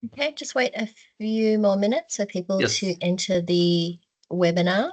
Okay, just wait a few more minutes for people Yes. to enter the webinar.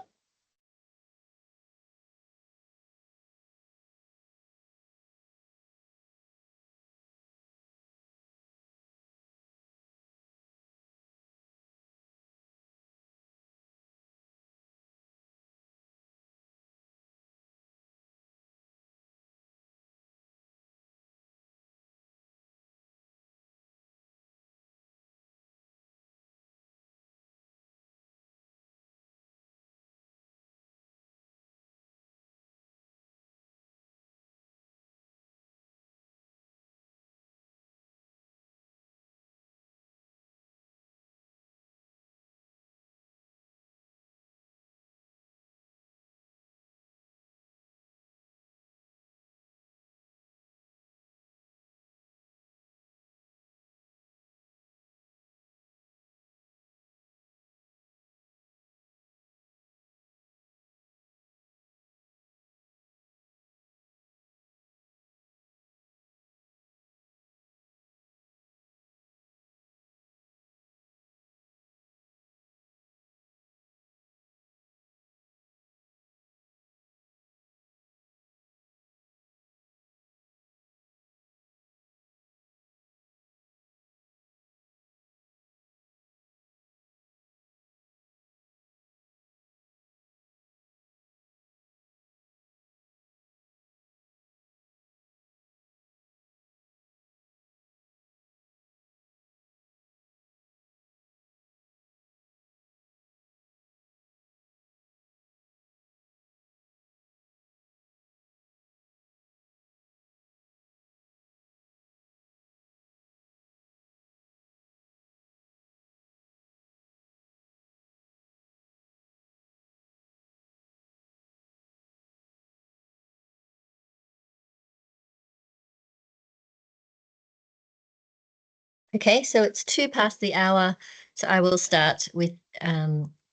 Okay, so it's 2 past the hour, so I will start with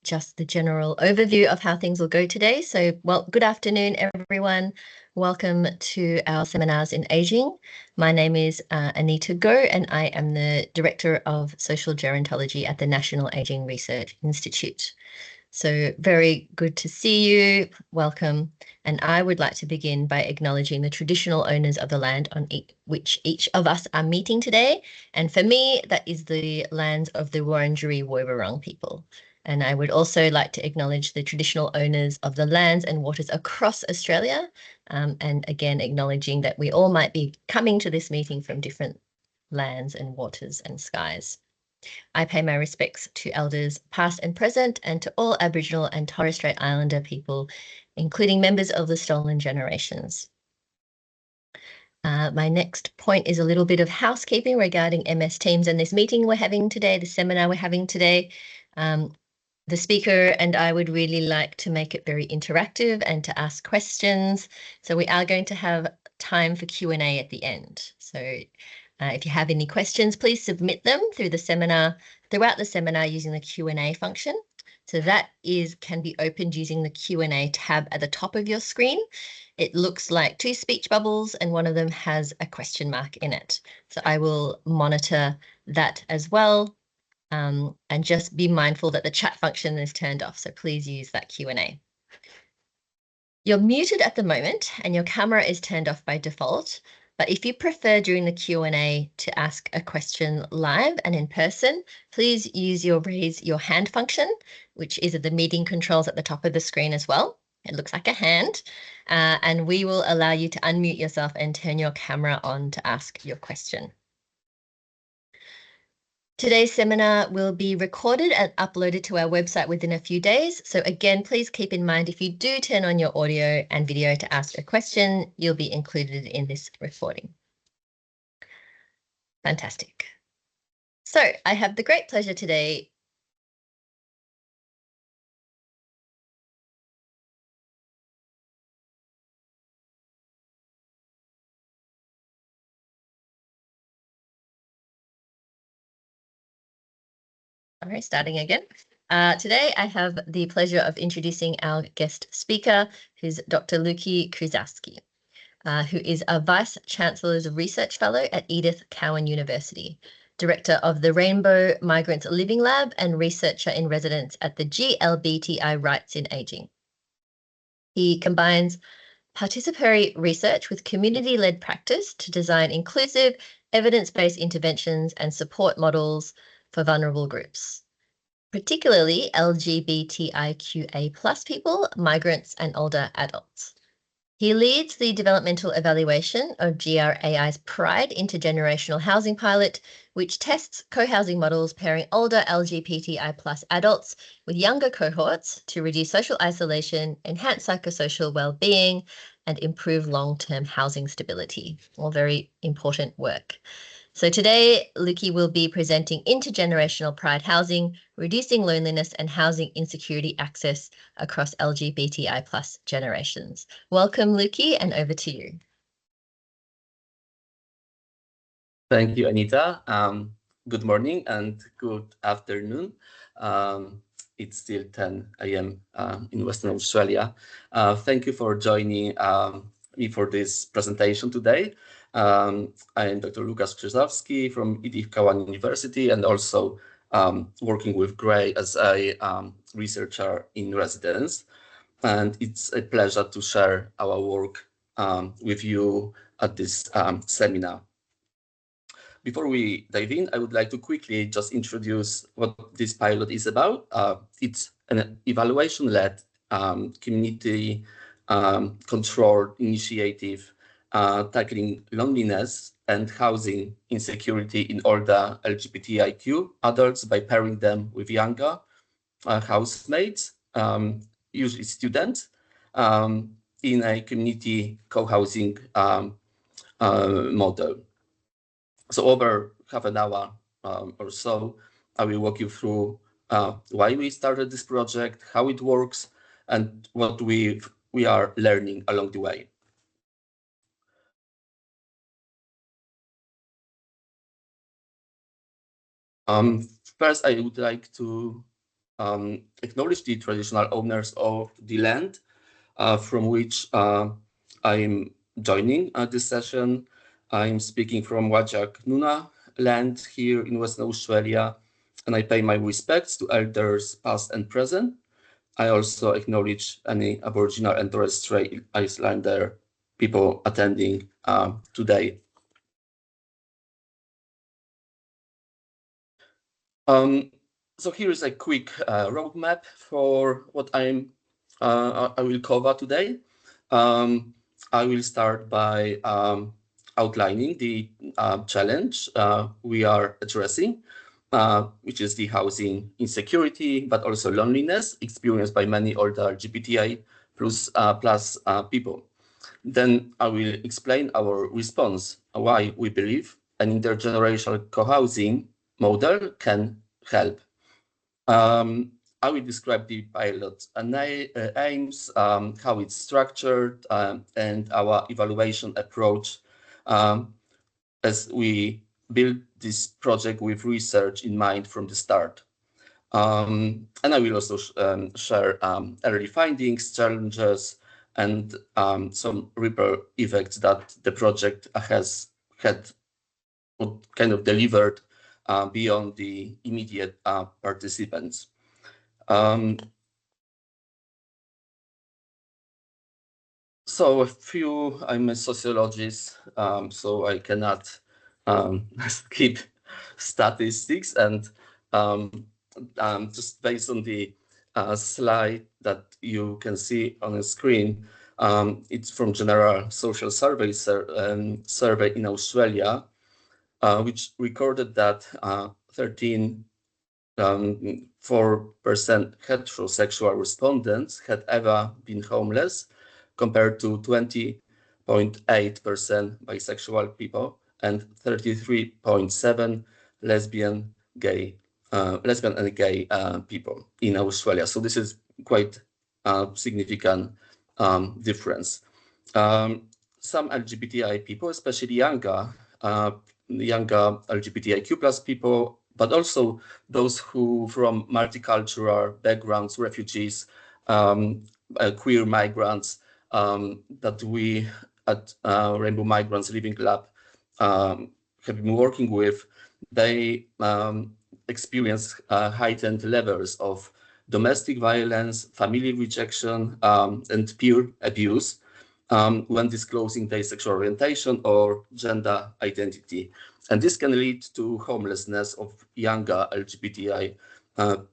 just the general overview of how things will go today. So, well, good afternoon, everyone. Welcome to our seminars in aging. My name is Anita Go, and I am the Director of Social Gerontology at the National Aging Research Institute. So very good to see you. Welcome. And I would like to begin by acknowledging the traditional owners of the land on which each of us are meeting today. And for me, that is the lands of the Wurundjeri Woiwurrung people. And I would also like to acknowledge the traditional owners of the lands and waters across Australia. And again, acknowledging that we all might be coming to this meeting from different lands and waters and skies. I pay my respects to elders past and present and to all Aboriginal and Torres Strait Islander people, including members of the stolen generations. My next point is a little bit of housekeeping regarding MS Teams and this meeting we're having today, the seminar we're having today. The speaker and I would really like to make it very interactive and to ask questions. So we are going to have time for Q&A at the end. So if you have any questions, please submit them throughout the seminar using the Q&A function. So that can be opened using the Q&A tab at the top of your screen. It looks like 2 speech bubbles and one of them has a question mark in it. So I will monitor that as well. And just be mindful that the chat function is turned off. So please use that Q&A. You're muted at the moment and your camera is turned off by default. But if you prefer during the Q&A to ask a question live and in person, please use your raise your hand function, which is at the meeting controls at the top of the screen as well. It looks like a hand, and we will allow you to unmute yourself and turn your camera on to ask your question. Today's seminar will be recorded and uploaded to our website within a few days. So again, please keep in mind if you do turn on your audio and video to ask a question, you'll be included in this recording. Fantastic. So I have the great pleasure today All right, starting again. Today, I have the pleasure of introducing our guest speaker, who's Dr. Lukasz Krzyzowski, who is a Vice-Chancellor's Research Fellow at Edith Cowan University. Director of the Rainbow Migrants Living Lab and researcher in residence at the GLBTI Rights in Aging. He combines participatory research with community-led practice to design inclusive, evidence-based interventions and support models for vulnerable groups, particularly LGBTIQA+ people, migrants, and older adults. He leads the developmental evaluation of GRAI's Pride Intergenerational Housing pilot, which tests co-housing models pairing older LGBTI+ adults with younger cohorts to reduce social isolation, enhance psychosocial well-being, and improve long-term housing stability. All very important work. So today, Luki will be presenting intergenerational pride housing, reducing loneliness and housing insecurity access across LGBTI+ generations. Welcome, Luki, and over to you. Thank you, Anita. Good morning and good afternoon. It's still 10 a.m. In Western Australia. Thank you for joining me for this presentation today. I am Dr. Lukasz Krzyzowski from Edith Cowan University and also working with GRAI as a researcher in residence. And it's a pleasure to share our work with you at this seminar. Before we dive in, I would like to quickly just introduce what this pilot is about. It's an evaluation-led community-controlled initiative tackling loneliness and housing insecurity in older LGBTIQ adults by pairing them with younger housemates, usually students, in a community co-housing model. So over half an hour or so, I will walk you through why we started this project, how it works, and what we are learning along the way. First, I would like to acknowledge the traditional owners of the land from which I'm joining this session. I'm speaking from Wajak Noongar land here in Western Australia, and I pay my respects to elders past and present. I also acknowledge any Aboriginal and Torres Strait Islander people attending today. So here is a quick roadmap for what I will cover today. I will start by outlining the challenge we are addressing, which is the housing insecurity, but also loneliness experienced by many older LGBTI plus people. Then I will explain our response, why we believe an intergenerational co-housing model can help. I will describe the pilot aims, how it's structured, and our evaluation approach as we build this project with research in mind from the start. And I will also share early findings, challenges, and some ripple effects that the project has had kind of delivered beyond the immediate participants. So I'm a sociologist, so I cannot skip statistics, and just based on the slide that you can see on the screen, it's from General Social Survey survey in Australia, which recorded that 13.4% heterosexual respondents had ever been homeless, compared to 20.8% bisexual people and 33.7% lesbian and gay people in Australia. So this is quite a significant difference. Some LGBTI people, especially younger LGBTIQ+ people, but also those who from multicultural backgrounds, refugees, queer migrants, that we at Rainbow Migrants Living Lab have been working with, they experience heightened levels of domestic violence, family rejection, and peer abuse when disclosing their sexual orientation or gender identity. And this can lead to homelessness of younger LGBTI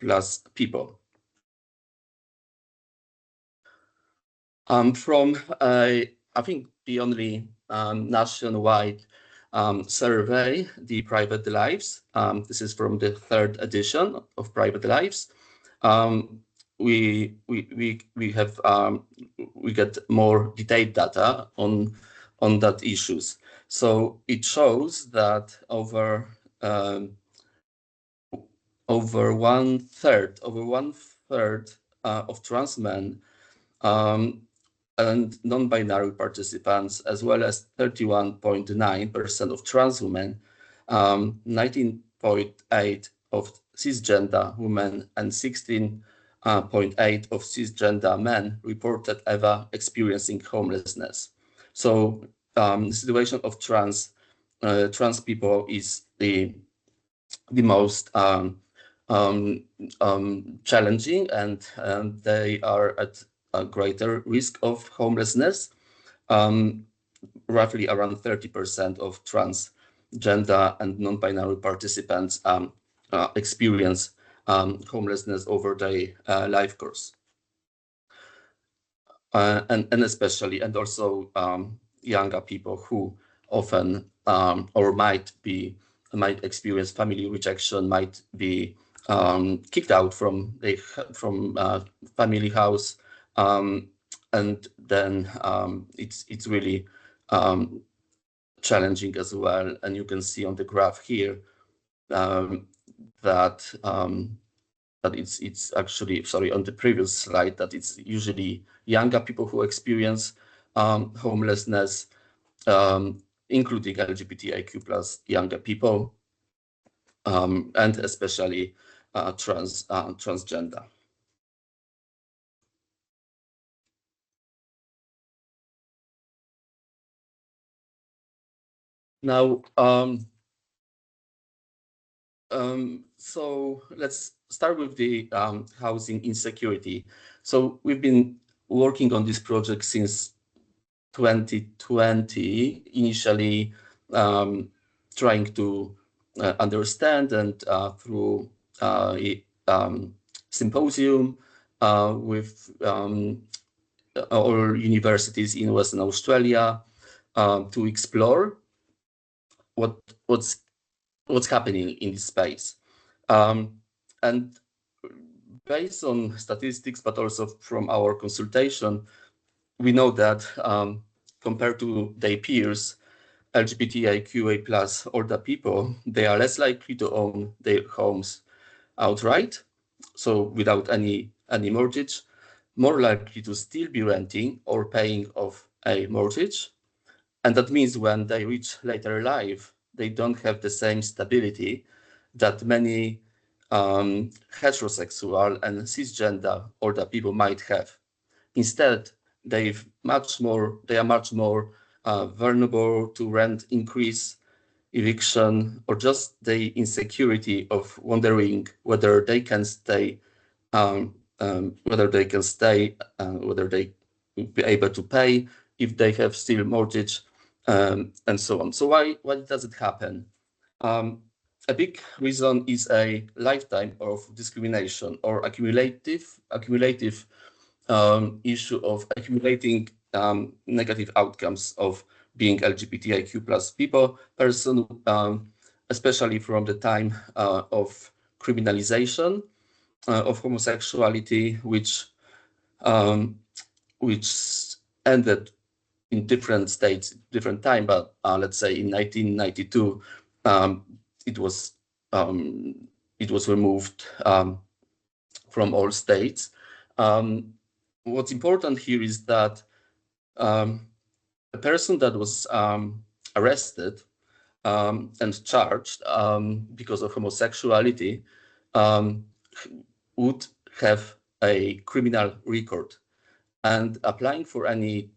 plus people. From I think the only nationwide survey, the Private Lives, this is from the 3rd edition of Private Lives. We get more detailed data on that issues. So it shows that over one third of trans men and non-binary participants, as well as 31.9% of trans women, 19.8% of cisgender women, and 16.8% of cisgender men reported ever experiencing homelessness. So the situation of trans people is the most challenging, and they are at a greater risk of homelessness. Roughly around 30% of transgender and non-binary participants experience homelessness over their life course. And especially, and also younger people who often or might experience family rejection, might be kicked out from family house, and then it's really challenging as well. And you can see on the graph here that it's actually, sorry, on the previous slide, that it's usually younger people who experience homelessness, including LGBTIQ plus younger people, and especially transgender. Now, so let's start with the housing insecurity. So we've been working on this project since 2020, initially trying to understand, and through a symposium with all universities in Western Australia to explore what's happening in this space. And based on statistics, but also from our consultation, we know that compared to their peers, LGBTIQA plus older people, they are less likely to own their homes outright, so without any mortgage, more likely to still be renting or paying off a mortgage. And that means when they reach later life, they don't have the same stability that many heterosexual and cisgender older people might have. Instead, they are much more vulnerable to rent increase, eviction, or just the insecurity of wondering whether they can stay, whether they will be able to pay if they have still mortgage, and so on. So why does it happen? A big reason is a lifetime of discrimination or accumulative issue of accumulating negative outcomes of being LGBTIQ plus person, especially from the time of criminalization of homosexuality, which ended in different states, different time. But let's say in 1992, it was removed from all states. What's important here is that a person that was arrested and charged because of homosexuality would have a criminal record, and applying for any,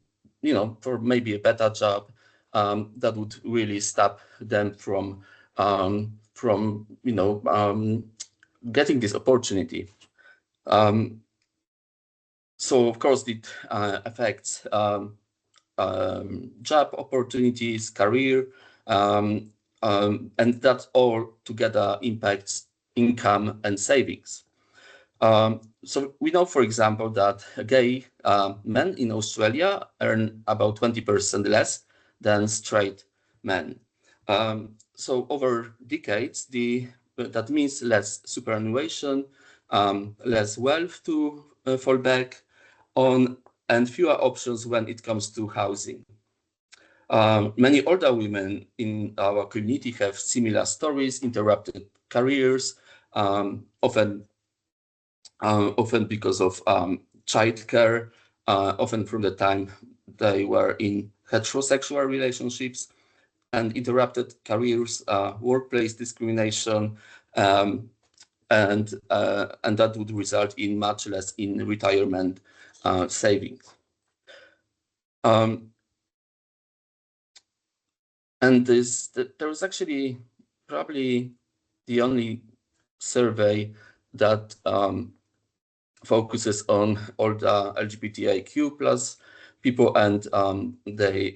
for maybe a better job, that would really stop them from getting this opportunity. So of course it affects job opportunities, career, and that all together impacts income and savings. So we know, for example, that gay men in Australia earn about 20% less than straight men. So over decades, that means less superannuation, less wealth to fall back on, and fewer options when it comes to housing. Many older women in our community have similar stories, interrupted careers, often because of childcare, often from the time they were in heterosexual relationships, and interrupted careers, workplace discrimination, and that would result in much less in retirement savings. And there was actually probably the only survey that focuses on all the LGBTIQ plus people and the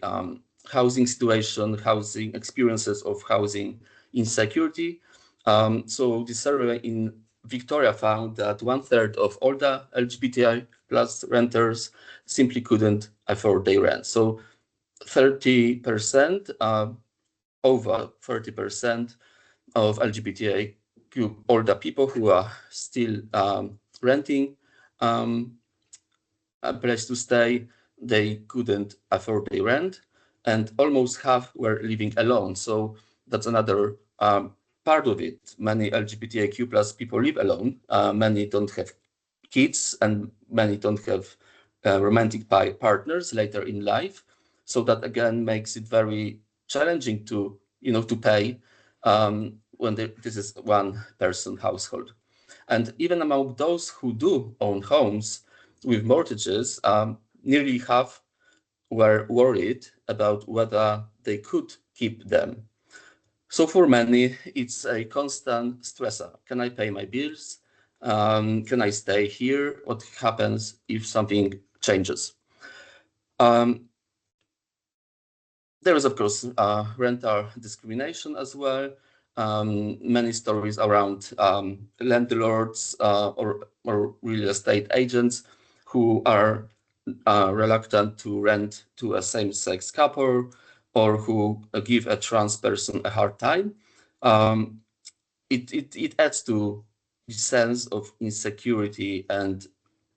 housing situation, housing experiences of housing insecurity. So the survey in Victoria found that 1/3 of all the LGBTI plus renters simply couldn't afford their rent. So 30%, over 30% of LGBTIQ older people who are still renting a place to stay, they couldn't afford their rent, and almost half were living alone. So that's another part of it. Many LGBTIQ plus people live alone. Many don't have kids, and many don't have romantic partners later in life. So that again makes it very challenging to pay when this is one-person household. And even among those who do own homes with mortgages, nearly half were worried about whether they could keep them. So for many, it's a constant stressor. Can I pay my bills? Can I stay here? What happens if something changes? There is, of course, rental discrimination as well. Many stories around landlords or real estate agents who are reluctant to rent to a same-sex couple or who give a trans person a hard time. It adds to the sense of insecurity and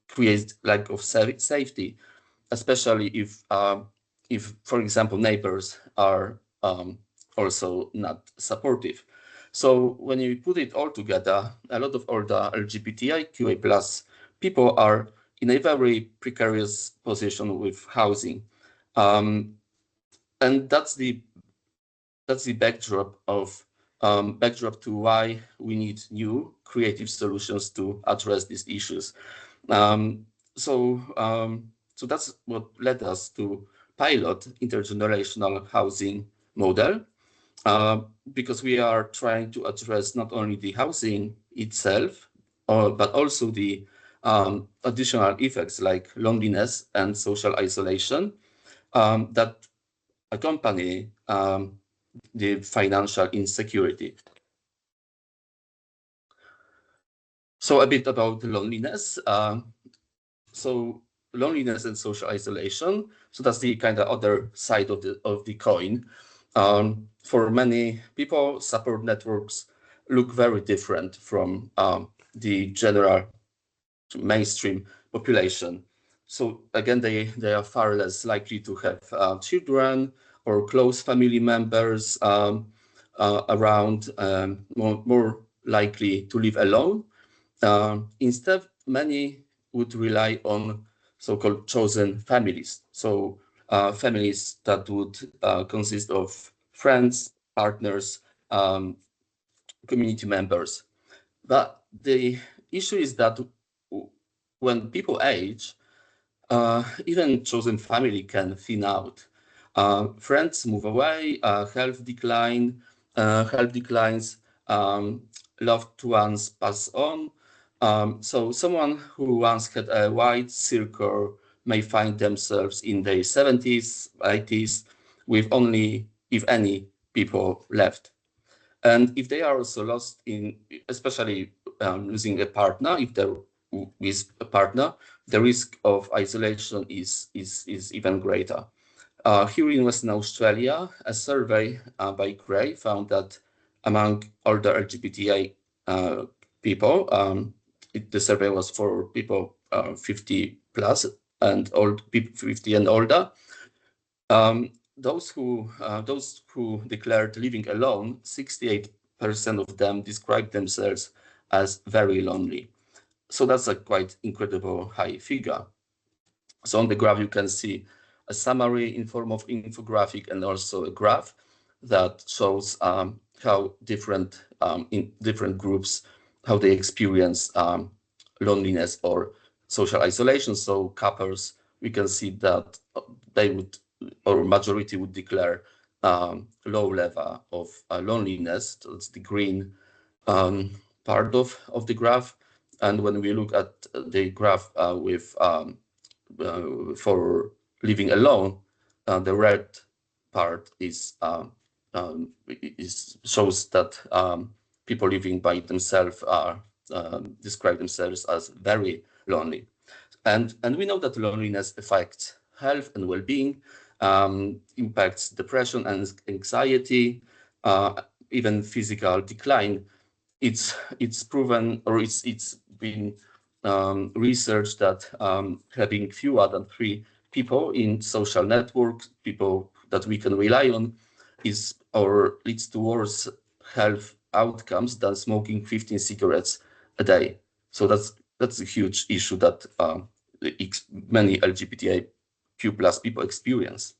creates lack of safety, especially if, for example, neighbors are also not supportive. So when you put it all together, a lot of older LGBTIQA plus people are in a very precarious position with housing, and that's the backdrop to why we need new creative solutions to address these issues. So that's what led us to pilot intergenerational housing model, because we are trying to address not only the housing itself, but also the additional effects like loneliness and social isolation that accompany the financial insecurity. So a bit about loneliness. So loneliness and social isolation. So that's the kind of other side of the coin. For many people, support networks look very different from the general mainstream population. So again, they are far less likely to have children or close family members around, more likely to live alone. Instead, many would rely on so-called chosen families. So families that would consist of friends, partners, community members. But the issue is that when people age, even chosen family can thin out. Friends move away, health declines, loved ones pass on. So someone who once had a wide circle may find themselves in their 70s, 80s, with only, if any, people left. And if they are also lost in, especially losing a partner, if they're with a partner, the risk of isolation is even greater. Here in Western Australia, a survey by GRAI found that among older LGBTI people, the survey was for people 50 plus and old people 50 and older. Those who declared living alone, 68% of them described themselves as very lonely. So that's a quite incredible high figure. So on the graph, you can see a summary in form of infographic and also a graph that shows how different in different groups, how they experience loneliness or social isolation. So couples, we can see that they would, or majority would declare low level of loneliness. So it's the green part of the graph. And when we look at the graph with for living alone, the red part shows that people living by themselves are describe themselves as very lonely, and we know that loneliness affects health and well-being, impacts depression and anxiety, even physical decline. It's proven, or it's been research that having fewer than 3 people in social networks, people that we can rely on, is or leads to worse health outcomes than smoking 15 cigarettes a day. So that's a huge issue that many LGBTIQ plus people experience.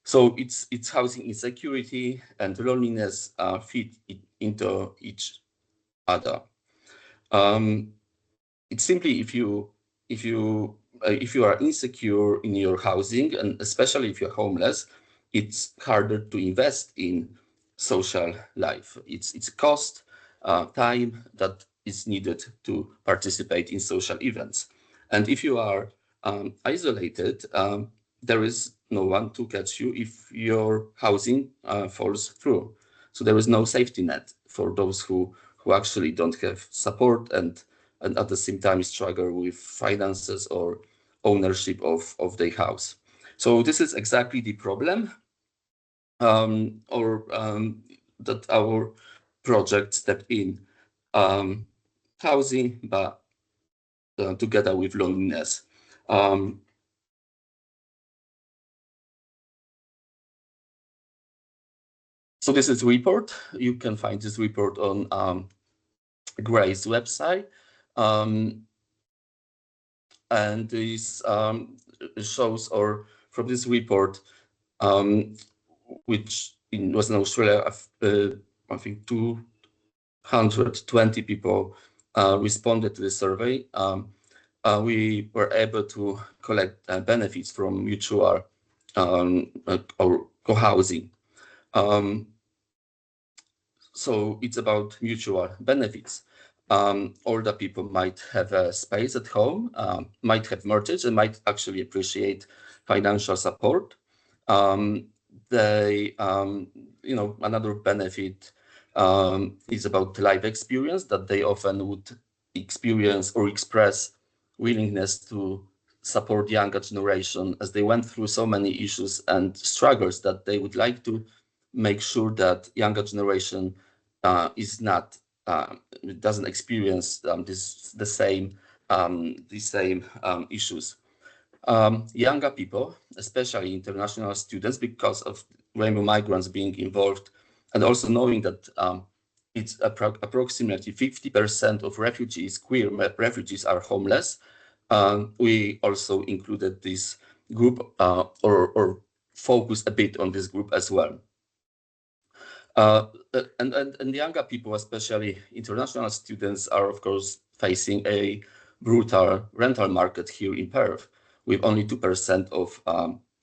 So it's housing insecurity and loneliness fit into each other. It's simply if you are insecure in your housing, and especially if you're homeless, it's harder to invest in social life. It's a cost, time that is needed to participate in social events. And if you are isolated, there is no one to catch you if your housing falls through. So there is no safety net for those who actually don't have support and at the same time struggle with finances or ownership of their house. So this is exactly the problem that our project stepped in, housing, but together with loneliness. So this is a report. You can find this report on GRAI's website. And this shows, or from this report, which in Western Australia, I think 220 people responded to the survey. We were able to collect benefits from mutual or co-housing. So it's about mutual benefits. Older people might have a space at home, might have mortgage, and might actually appreciate financial support. Another benefit is about life experience, that they often would experience or express willingness to support younger generation as they went through so many issues and struggles, that they would like to make sure that younger generation doesn't experience the same issues. Younger people, especially international students, because of Rainbow Migrants being involved, and also knowing that it's approximately 50% of refugees, queer refugees, are homeless. We also included this group or focused a bit on this group as well. And younger people, especially international students, are of course facing a brutal rental market here in Perth, with only 2% of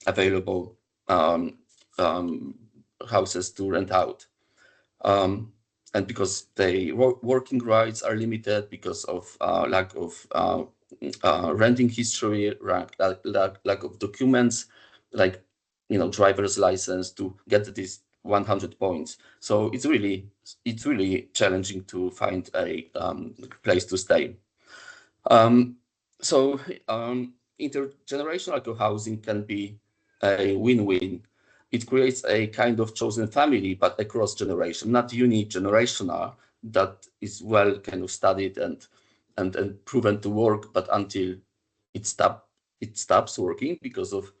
available houses to rent out. And because their working rights are limited because of lack of renting history, lack of documents, like driver's license to get these 100 points. So it's really challenging to find a place to stay. So intergenerational co-housing can be a win-win. It creates a kind of chosen family, but across generation, not uni-generational, that is well kind of studied and proven to work, but until it stops working, because of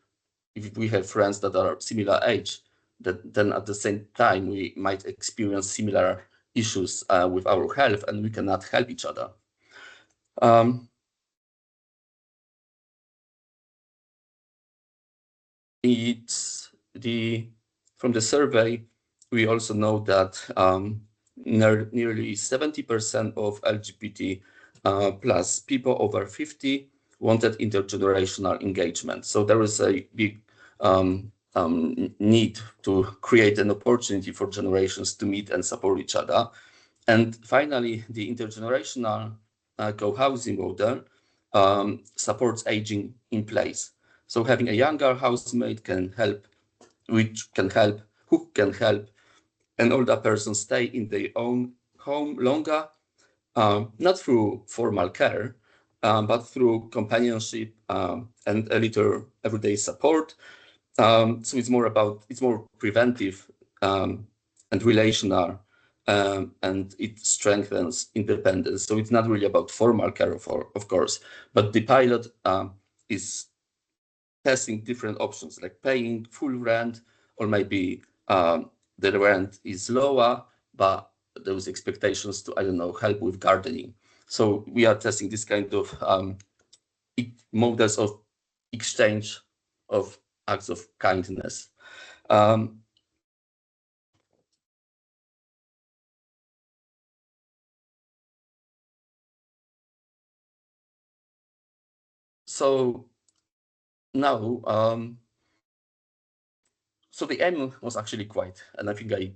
if we have friends that are similar age, then at the same time we might experience similar issues with our health, and we cannot help each other. From the survey, we also know that nearly 70% of LGBT plus people over 50 wanted intergenerational engagement. So there is a big need to create an opportunity for generations to meet and support each other. And finally, the intergenerational co-housing model supports aging in place. So having a younger housemate who can help an older person stay in their own home longer, not through formal care, but through companionship and a little everyday support. So it's more preventive and relational, and it strengthens independence. So it's not really about formal care, of course, but the pilot is testing different options, like paying full rent, or maybe the rent is lower, but those expectations to, help with gardening. So we are testing this kind of models of exchange of acts of kindness. So now, so the aim was actually quite, and I think I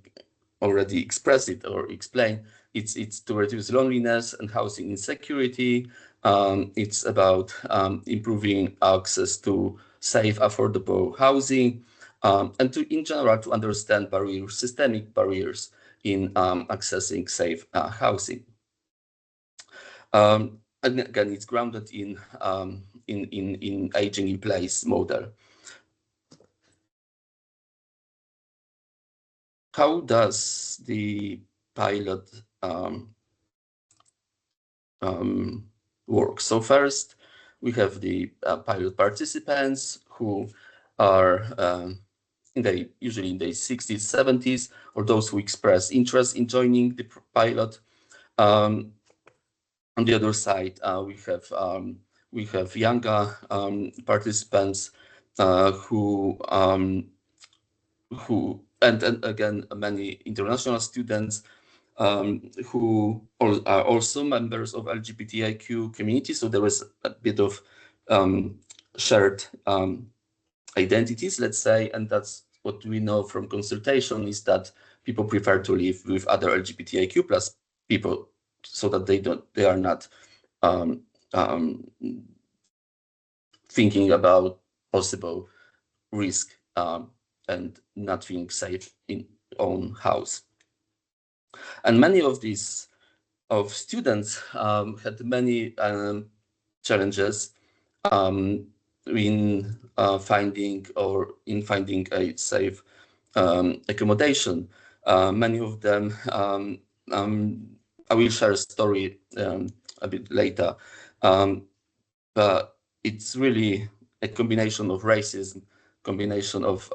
already expressed it or explained, it's to reduce loneliness and housing insecurity. It's about improving access to safe, affordable housing, and in general, to understand systemic barriers in accessing safe housing. And again, it's grounded in aging in place model. How does the pilot work? So first, we have the pilot participants who are usually in their 60s, 70s, or those who express interest in joining the pilot. On the other side, we have younger participants who and again many international students who are also members of LGBTIQ community. So there is a bit of shared identities, let's say, and that's what we know from consultation, is that people prefer to live with other LGBTIQ plus people, so that they are not thinking about possible risk and not feeling safe in own house. And many of these students had many challenges in finding a safe accommodation. Many of them, I will share a story a bit later, but it's really a combination of racism, combination of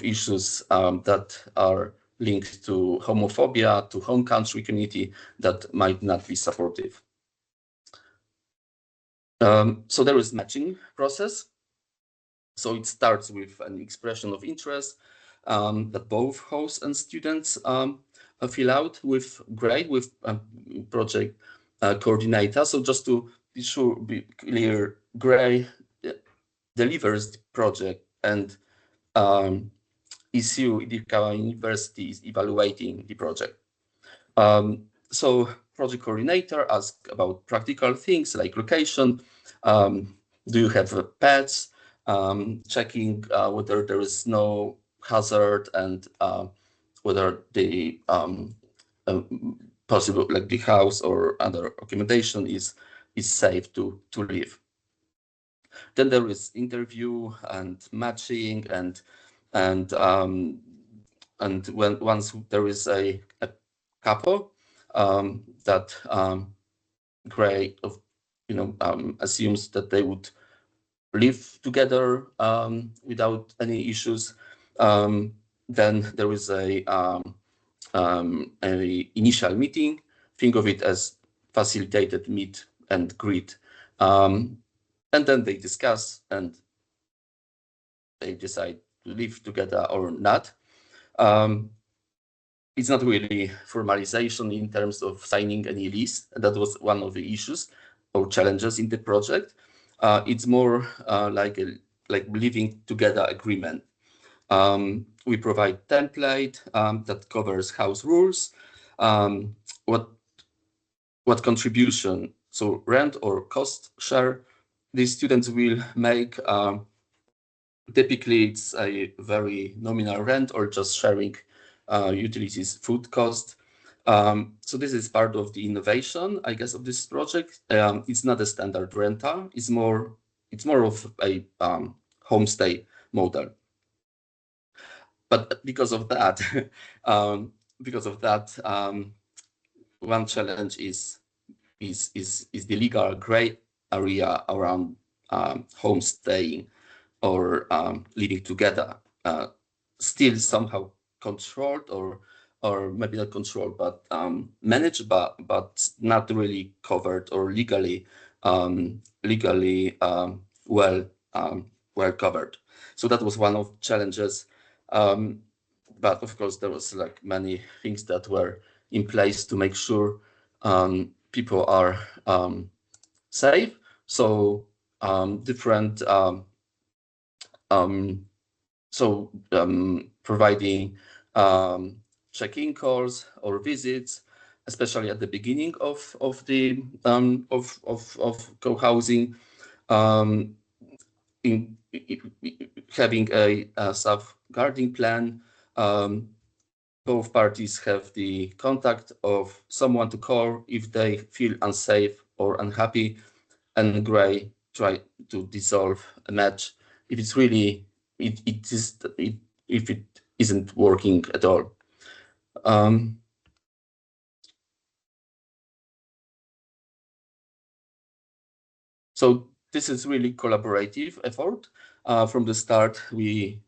issues that are linked to homophobia, to home country community, that might not be supportive. So there is matching process. So it starts with an expression of interest that both hosts and students fill out with GRAI, with project coordinator. So just to be clear, GRAI delivers the project and ECU, Edith Cowan University, is evaluating the project. So project coordinator asked about practical things like location. Do you have pets? Checking whether there is no hazard and whether the possible, like the house or other accommodation is safe to live. Then there is interview and matching and once there is a couple that GRAI assumes that they would live together without any issues, then there is a initial meeting. Think of it as facilitated meet and greet, and then they discuss and they decide to live together or not. It's not really formalization in terms of signing any lease. That was one of the issues or challenges in the project. It's more like living together agreement. We provide template that covers house rules, what contribution, so rent or cost share, these students will make. Typically, it's a very nominal rent or just sharing utilities, food cost. So this is part of the innovation, I guess, of this project. It's not a standard rental. It's more of a homestay model. But because of that, one challenge is the legal gray area around homestaying or living together, still somehow controlled or maybe not controlled, but managed, but not really covered or legally well covered. So that was one of the challenges. But of course, there was like many things that were in place to make sure people are safe. So different. Providing check-in calls or visits, especially at the beginning of the co-housing, in having a safeguarding plan. Both parties have the contact of someone to call if they feel unsafe or unhappy, and GRAI try to dissolve a match if it's really if it isn't working at all. So this is really collaborative effort. From the start, we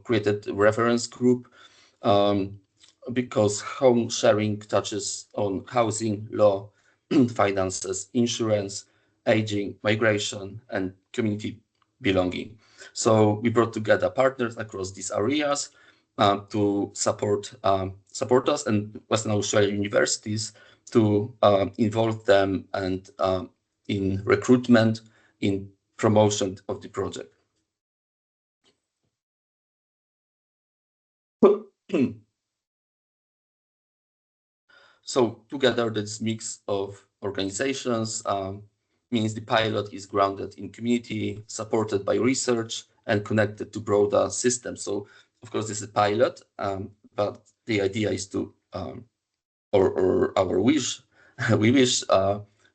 created a reference group because home sharing touches on housing, law, finances, insurance, aging, migration, and community belonging. So we brought together partners across these areas to support us and Western Australia universities to involve them and in recruitment, in promotion of the project. So together, this mix of organizations means the pilot is grounded in community, supported by research, and connected to broader systems. So, of course, this is a pilot, but the idea is to, or our wish, we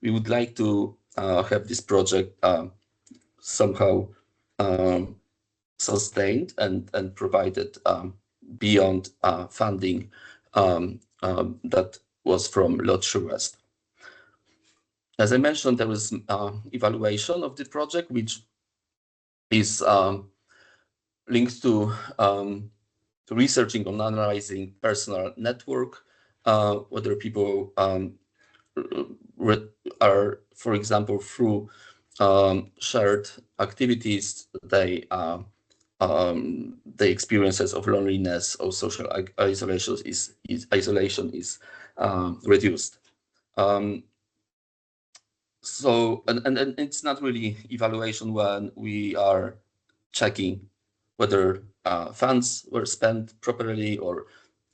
would like to have this project somehow sustained and provided beyond funding that was from LGBTI. As I mentioned, there was evaluation of the project, which is linked to researching or analyzing personal network, whether people are, for example, through shared activities, the experiences of loneliness or social isolation is reduced. So, and it's not really evaluation when we are checking whether funds were spent properly or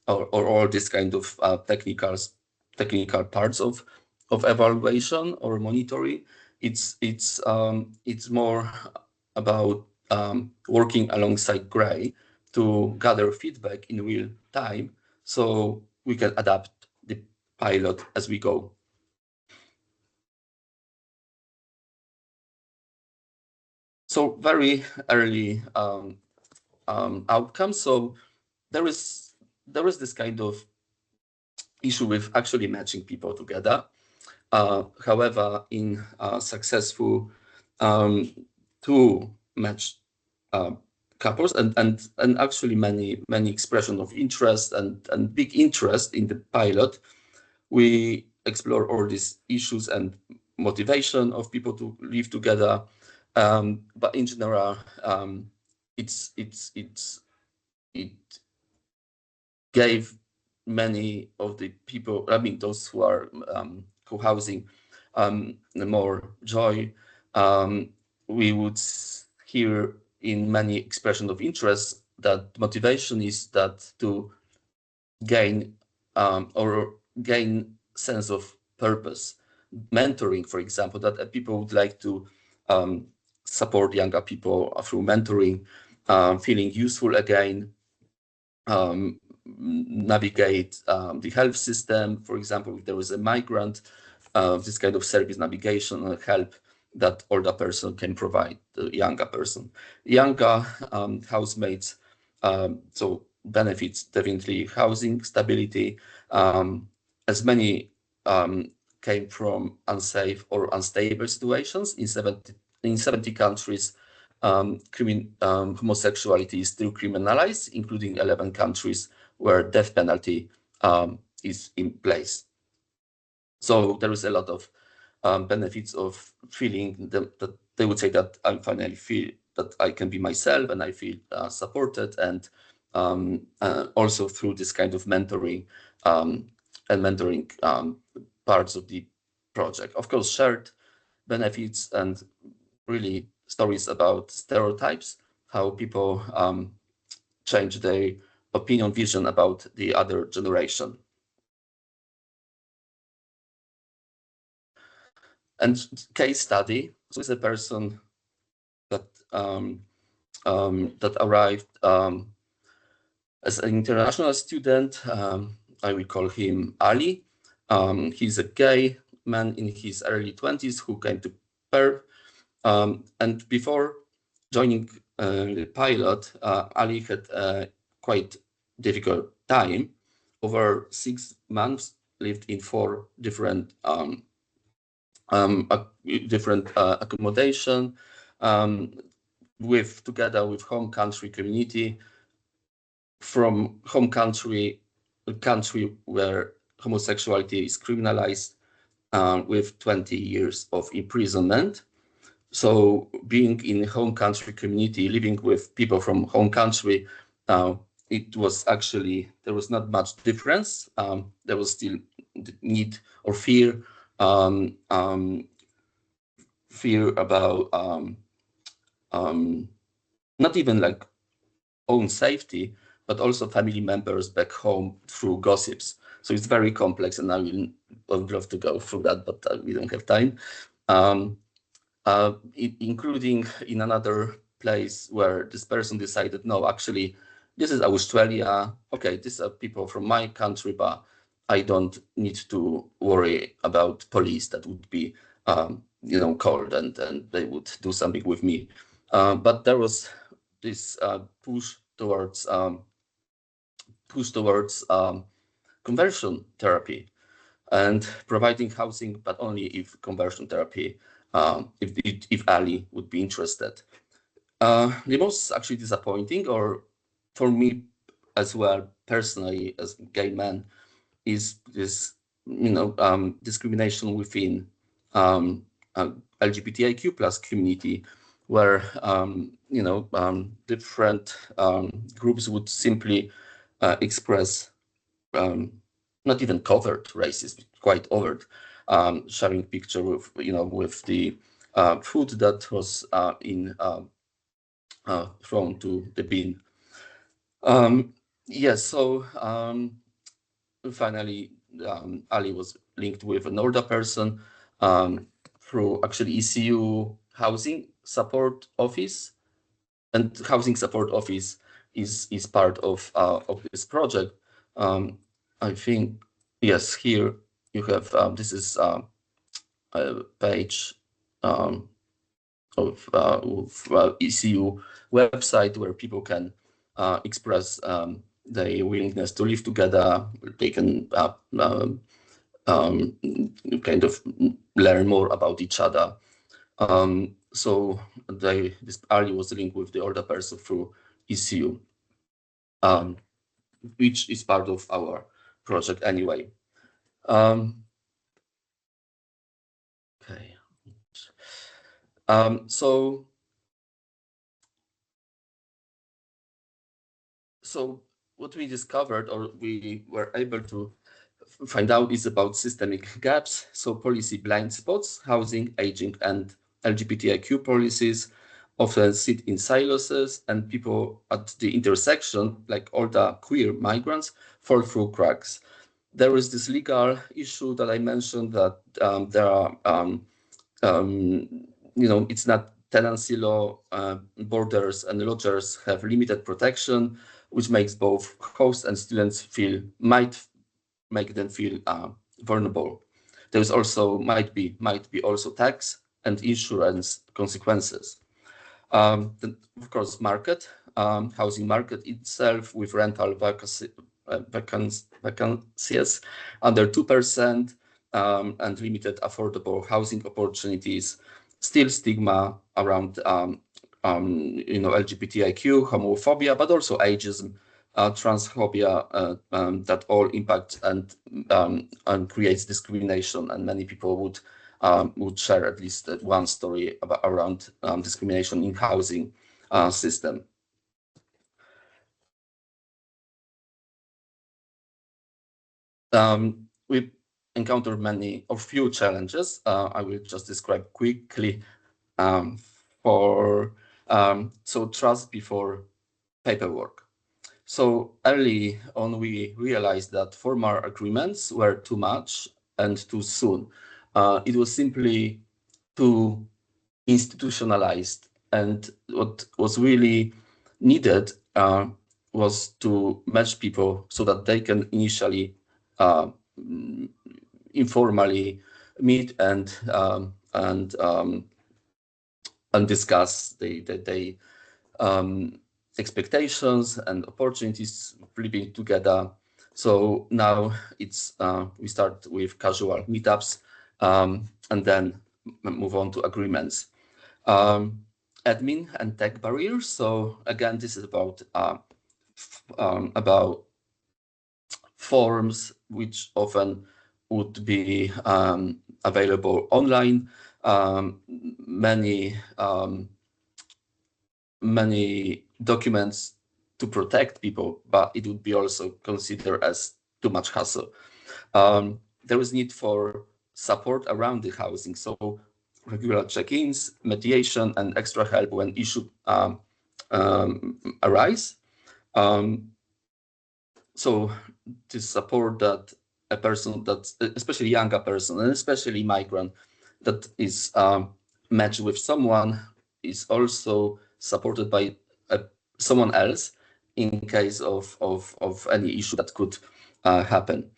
all this kind of technical parts of evaluation or monitoring. It's more about working alongside GRAI to gather feedback in real time, so we can adapt the pilot as we go. So very early outcomes. So there is this kind of issue with actually matching people together. However, in successful to match couples and actually many expression of interest and big interest in the pilot, we explore all these issues and motivation of people to live together. But in general, it gave many of the people, I mean, those who are co-housing, more joy. We would hear in many expression of interest that motivation is that to gain or gain sense of purpose. Mentoring, for example, that people would like to support younger people through mentoring, feeling useful again, navigate the health system. For example, if there is a migrant, this kind of service navigation and help that older person can provide the younger person. Younger housemates, so benefits definitely housing stability, as many came from unsafe or unstable situations. In 70 countries, homosexuality is still criminalized, including 11 countries where death penalty is in place. So there is a lot of benefits of feeling that they would say that I finally feel that I can be myself and I feel supported, and also through this kind of mentoring parts of the project. Of course, shared benefits and really stories about stereotypes, how people change their opinion, vision about the other generation. And case study, so is a person that that arrived as an international student. I will call him Ali. He's a gay man in his early 20s who came to Perth. And before joining the pilot, Ali had a quite difficult time. Over 6 months, lived in 4 different accommodation, together with home country community. From home country, a country where homosexuality is criminalized, with 20 years of imprisonment. So being in home country community, living with people from home country, it was actually, there was not much difference. There was still the need or fear about not even like own safety, but also family members back home through gossips. So it's very complex, and I would love to go through that, but we don't have time. Including in another place where this person decided, no, actually, this is Australia. Okay, these are people from my country, but I don't need to worry about police that would be, called and they would do something with me. But there was this push towards conversion therapy and providing housing, but only if conversion therapy, if Ali would be interested. The most actually disappointing, or for me as well personally as a gay man, is this discrimination within LGBTIQ plus community, where different groups would simply express not even covert racism, quite overt sharing picture with with the food that was thrown to the bin. Yes, so finally, Ali was linked with an older person through actually ECU Housing Support Office, and Housing Support Office is part of this project. I think yes, here you have this is a page of ECU website where people can express their willingness to live together. They can kind of learn more about each other. So this Ali was linked with the older person through ECU, which is part of our project anyway. Okay. So what we discovered, or we were able to find out, is about systemic gaps. So policy blind spots, housing, aging, and LGBTIQ policies often sit in silos, and people at the intersection, like all the queer migrants, fall through cracks. There is this legal issue that I mentioned, that there are, it's not tenancy law, boarders and lodgers have limited protection, which makes both hosts and students might make them feel vulnerable. There's also might be also tax and insurance consequences. Then, of course, housing market itself, with rental vacancies under 2%, and limited affordable housing opportunities. Still stigma around LGBTIQ, homophobia, but also ageism, transphobia, that all impact and creates discrimination. And many people would share at least one story around discrimination in housing system. We encountered many or few challenges. I will just describe quickly. So trust before paperwork. So early on, we realized that formal agreements were too much and too soon. It was simply too institutionalized, and what was really needed was to match people so that they can initially informally meet and discuss the expectations and opportunities living together. So now we start with casual meetups, and then move on to agreements. Admin and tech barriers. So again, this is about forms which often would be available online. Many documents to protect people, but it would be also considered as too much hassle. There is need for support around the housing, so regular check-ins, mediation, and extra help when issues arise. So to support that a person, that's especially younger person, and especially migrant, that is matched with someone, is also supported by someone else in case of any issue that could happen.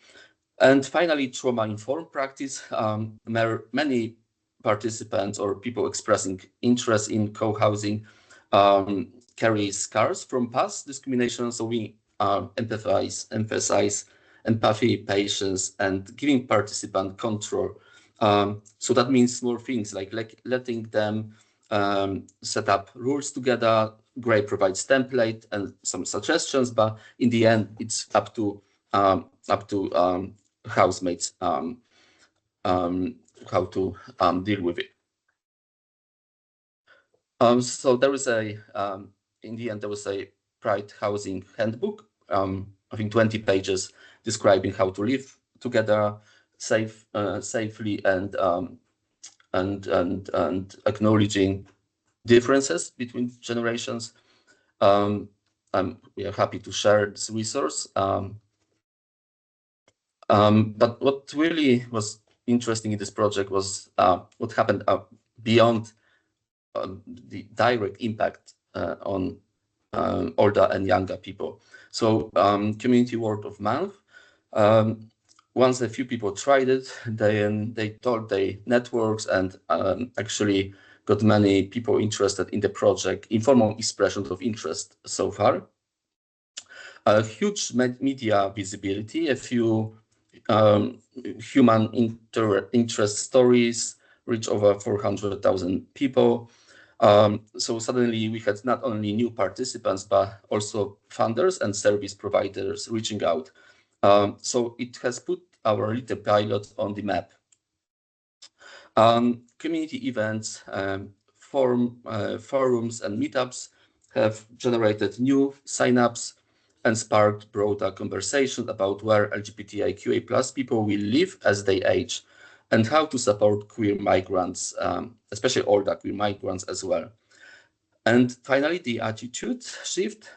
And finally, trauma-informed practice. Many participants or people expressing interest in co-housing carry scars from past discrimination. So we emphasize empathy, patience, and giving participant control. So that means more things like letting them set up rules together. GRAI provides template and some suggestions, but in the end, it's up to housemates how to deal with it. So there is in the end, there was a Pride housing handbook, I think 20 pages describing how to live together safely and acknowledging differences between generations. We are happy to share this resource. But what really was interesting in this project was what happened beyond the direct impact on older and younger people. So community word of mouth. Once a few people tried it, they told their networks and actually got many people interested in the project, informal expressions of interest so far. A huge media visibility, a few human interest stories reach over 400,000 people. So suddenly we had not only new participants, but also funders and service providers reaching out. So it has put our little pilot on the map. Community events, forums and meetups have generated new signups and sparked broader conversation about where LGBTIQA+ people will live as they age and how to support queer migrants, especially older queer migrants as well. And finally, the attitude shift,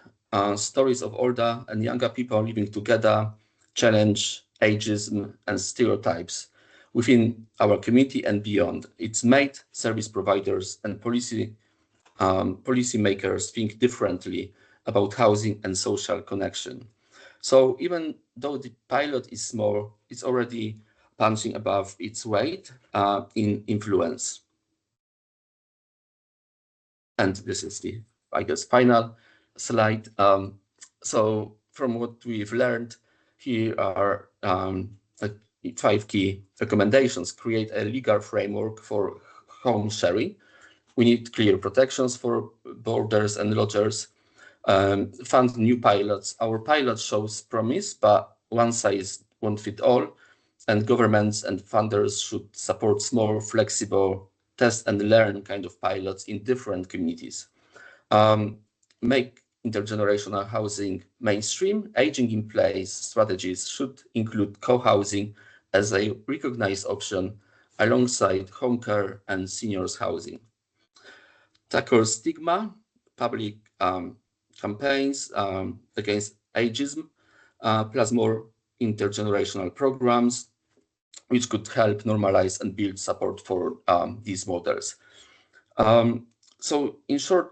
stories of older and younger people living together challenge ageism and stereotypes within our community and beyond. It's made service providers and policymakers think differently about housing and social connection. So even though the pilot is small, it's already punching above its weight in influence. And this is the, I guess, final slide. So from what we've learned, here are 5 key recommendations. Create a legal framework for home sharing. We need clear protections for boarders and lodgers. Fund new pilots. Our pilot shows promise, but one size won't fit all. And governments and funders should support small, flexible, test and learn kind of pilots in different communities. Make intergenerational housing mainstream. Aging in place strategies should include co-housing as a recognized option alongside home care and seniors housing. Tackle stigma, public campaigns against ageism, plus more intergenerational programs, which could help normalize and build support for these models. So in short,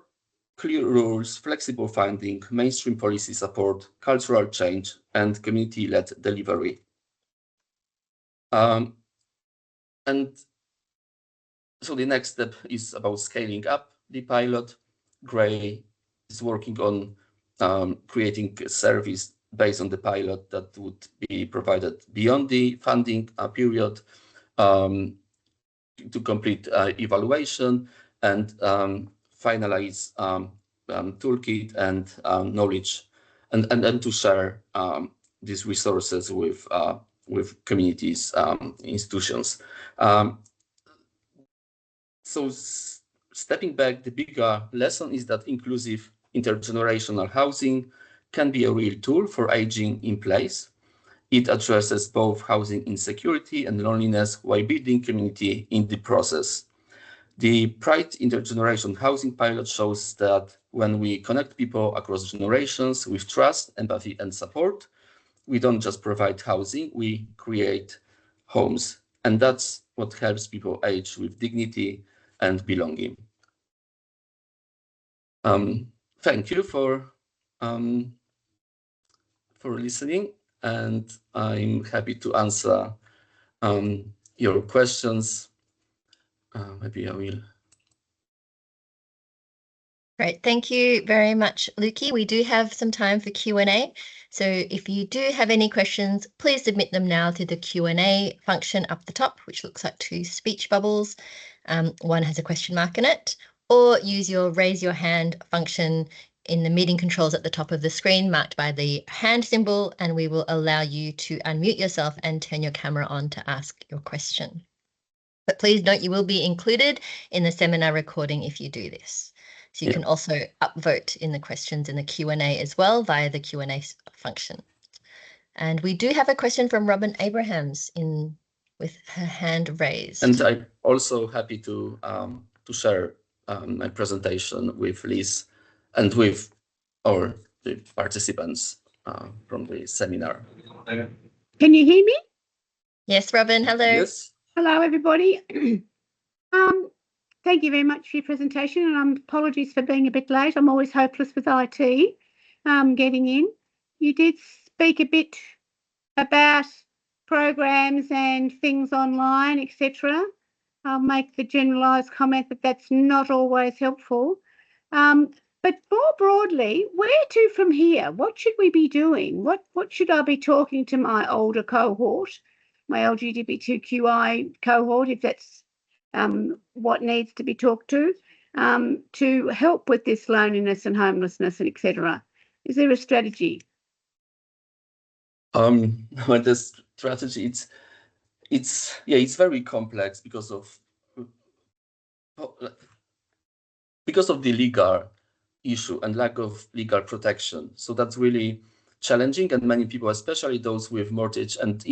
clear rules, flexible funding, mainstream policy support, cultural change, and community-led delivery. And so the next step is about scaling up the pilot. GRAI is working on creating a service based on the pilot that would be provided beyond the funding period to complete evaluation and finalize toolkit and knowledge and to share these resources with communities, institutions. So stepping back, the bigger lesson is that inclusive intergenerational housing can be a real tool for aging in place. It addresses both housing insecurity and loneliness while building community in the process. The Pride Intergenerational Housing pilot shows that when we connect people across generations with trust, empathy, and support, we don't just provide housing, we create homes. And that's what helps people age with dignity and belonging. Thank you for listening, and I'm happy to answer your questions. Maybe I will. Great, thank you very much, Luki. We do have some time for Q&A. So if you do have any questions, please submit them now through the Q&A function up the top, which looks like 2 speech bubbles. One has a question mark in it, or use your raise your hand function in the meeting controls at the top of the screen marked by the hand symbol, and we will allow you to unmute yourself and turn your camera on to ask your question. But please note you will be included in the seminar recording if you do this. So you can also upvote in the questions in the Q&A as well via the Q&A function. And we do have a question from Robin Abrahams in with her hand raised. And I'm also happy to share my presentation with Liz and with all the participants from the seminar. Can you hear me? Yes, Robin, hello. Yes. Hello, everybody. Thank you very much for your presentation, and apologies for being a bit late. I'm always hopeless with IT getting in. You did speak a bit about programs and things online, etc. I'll make the generalised comment that that's not always helpful. But more broadly, where to from here? What should we be doing? What should I be talking to my older cohort, my LGBTQI cohort, if that's what needs to be talked to help with this loneliness and homelessness and etc.? Is there a strategy? With this strategy, it's very complex because of the legal issue and lack of legal protection. So that's really challenging, and many people, especially those with mortgage and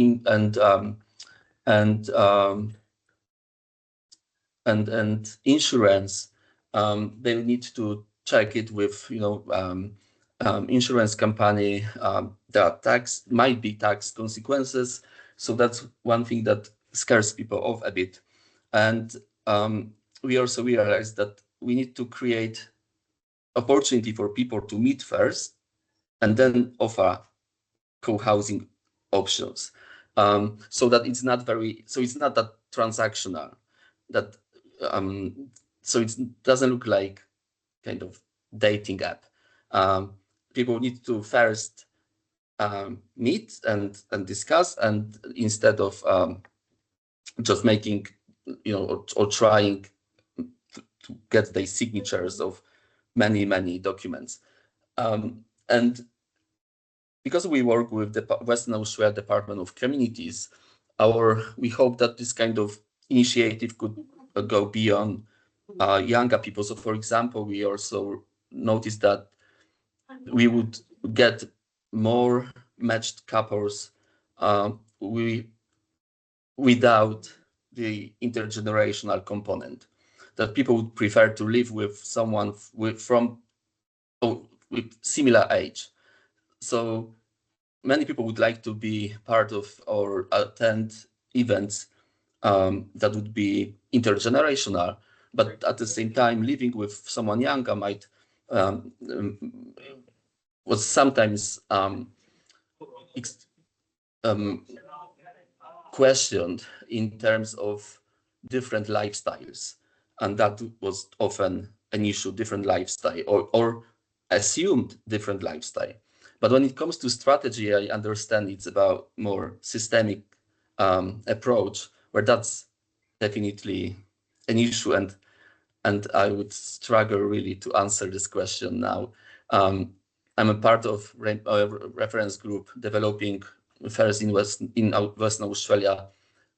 insurance, they need to check it with insurance company. There might be tax consequences, so that's one thing that scares people off a bit. And we also realize that we need to create opportunity for people to meet first, and then offer co-housing options, so that it's not that transactional. That so it doesn't look like kind of dating app. People need to first meet and discuss, and instead of just making or trying to get the signatures of many documents. And because we work with the Western Australia Department of Communities, we hope that this kind of initiative could go beyond younger people. So, for example, we also noticed that we would get more matched couples without the intergenerational component, that people would prefer to live with someone with similar age. So many people would like to be part of or attend events that would be intergenerational, but at the same time, living with someone younger might was sometimes questioned in terms of different lifestyles, and that was often an issue, different lifestyle or assumed different lifestyle. But when it comes to strategy, I understand it's about more systemic approach, where that's definitely an issue, and I would struggle really to answer this question now. I'm a part of a reference group developing first in Western Australia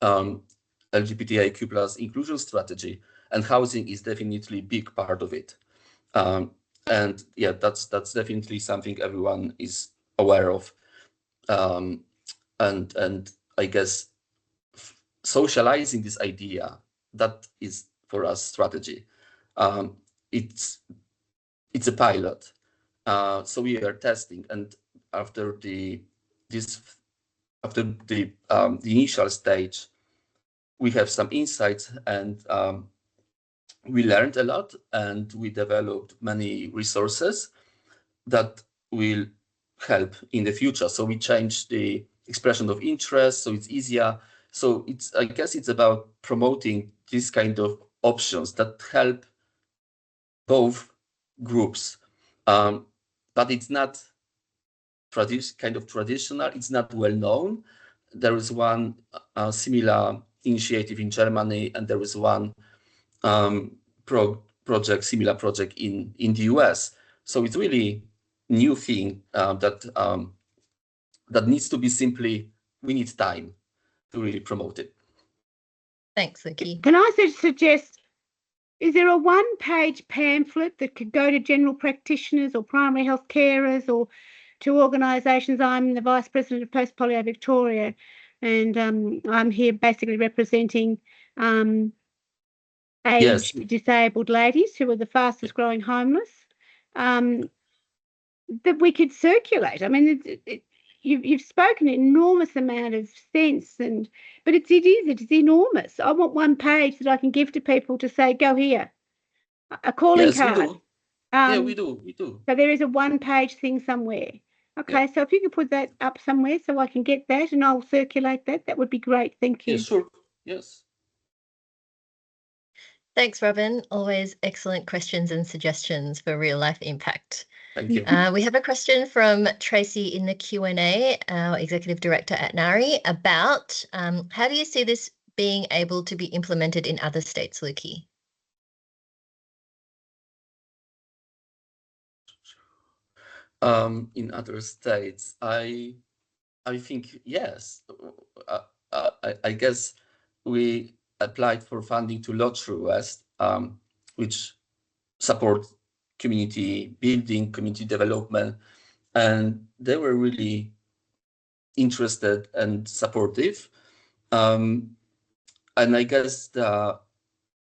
LGBTIQ+ inclusion strategy, and housing is definitely a big part of it. And yeah, that's definitely something everyone is aware of. And I guess socializing this idea, that is for us strategy. It's a pilot, so we are testing, and after the initial stage, we have some insights, and we learned a lot, and we developed many resources that will help in the future. So we changed the expression of interest, so it's easier. So I guess it's about promoting this kind of options that help both groups, but it's not traditional. It's not well known. There is one similar initiative in Germany, and there is one similar project in the US. So it's really new thing that needs to be we need time to really promote it. Thanks, Luki. Can I suggest, is there a one-page pamphlet that could go to general practitioners or primary health carers or to organisations? I'm the Vice President of Post Polio Victoria, And I'm here basically representing Yes. disabled ladies who are the fastest growing homeless, that we could circulate. I mean, you've spoken an enormous amount of sense, but it's enormous. I want one page that I can give to people to say, go here, a calling card. We do. Yeah, we do. So there is a one-page thing somewhere. Okay, yeah. So if you could put that up somewhere so I can get that and I'll circulate that, that would be great. Thank you. Yeah, sure. Yes. Thanks, Robin. Always excellent questions and suggestions for real-life impact. Thank you. We have a question from Tracy in the Q&A, our Executive Director at NARI, about how do you see this being able to be implemented in other states, Lukey? In other states, I think yes. I guess we applied for funding to Lottery West, which support community building, community development, and they were really interested and supportive. And I guess the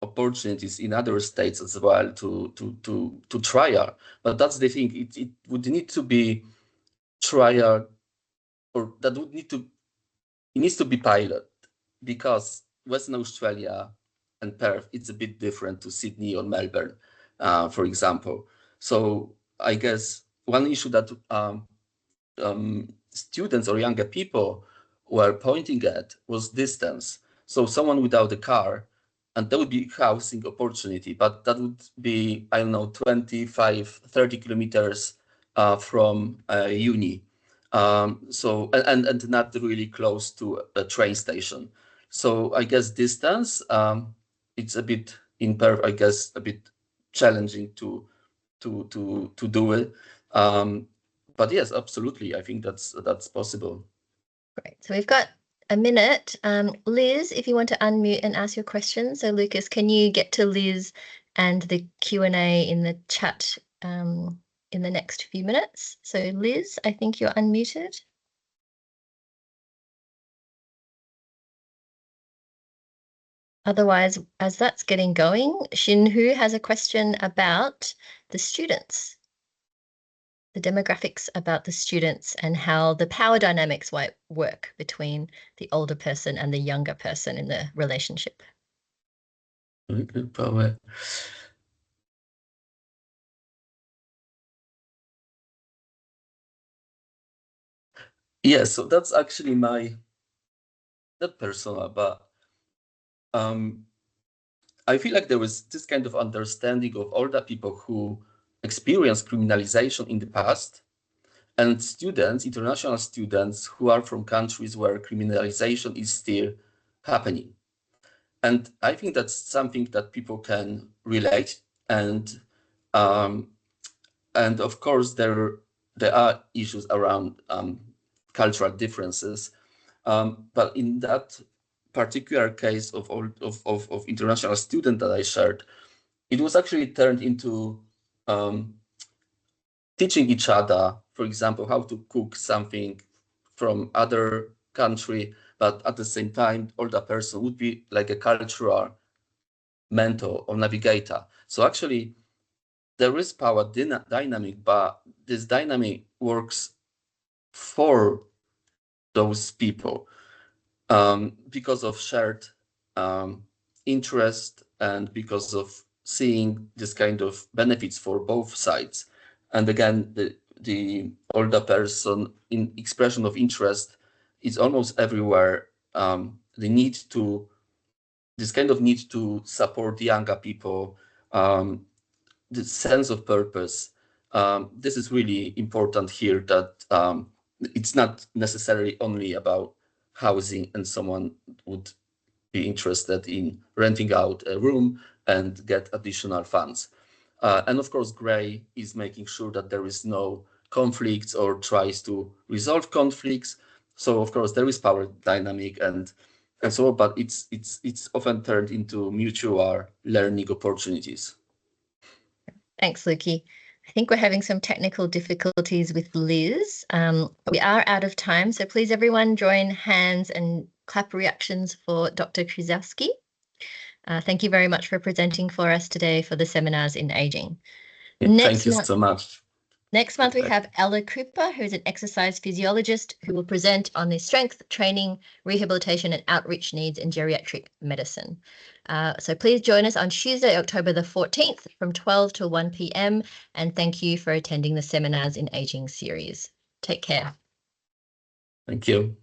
opportunities in other states as well to trial, but that's the thing. It would need to be trial, or that would need to. It needs to be pilot, because Western Australia and Perth, it's a bit different to Sydney or Melbourne, for example. So I guess one issue that students or younger people were pointing at was distance. So someone without a car, and that would be housing opportunity, but that would be, I don't know, 25, 30 kilometers from uni. So and not really close to a train station. So I guess distance, it's a bit in Perth, I guess, a bit challenging to do it. But yes, absolutely, I think that's possible. Great. So we've got a minute. Liz, if you want to unmute and ask your question. So Lucas, can you get to Liz and the Q&A in the chat in the next few minutes? So Liz, I think you're unmuted. Otherwise, as that's getting going, Shinhu has a question about the students, the demographics about the students and how the power dynamics work between the older person and the younger person in the relationship. Power. Yeah, so that's actually not personal, but I feel like there was this kind of understanding of older people who experienced criminalization in the past, and students, international students who are from countries where criminalization is still happening. And I think that's something that people can relate, and of course there are issues around cultural differences, but in that particular case of international student that I shared, it was actually turned into teaching each other, for example, how to cook something from other country, but at the same time, older person would be like a cultural mentor or navigator. So actually, there is power dynamic, but this dynamic works for those people because of shared interest and because of seeing this kind of benefits for both sides. And again, the older person in expression of interest is almost everywhere. This kind of need to support younger people, the sense of purpose. This is really important here, that it's not necessarily only about housing and someone would be interested in renting out a room and get additional funds. And of course, GRAI is making sure that there is no conflicts or tries to resolve conflicts. So of course there is power dynamic and so on, but it's often turned into mutual learning opportunities. Thanks, Lukey. I think we're having some technical difficulties with Liz. We are out of time, so please everyone join hands and clap reactions for Dr. Krzyzowski. Thank you very much for presenting for us today for the seminars in aging. Thank you so much. Next month, we have Ella Cooper, who's an exercise physiologist who will present on the strength, training, rehabilitation and outreach needs in geriatric medicine. So please join us on Tuesday, October the 14th from 12 to 1 p.m. And thank you for attending the Seminars in Aging series. Take care. Thank you.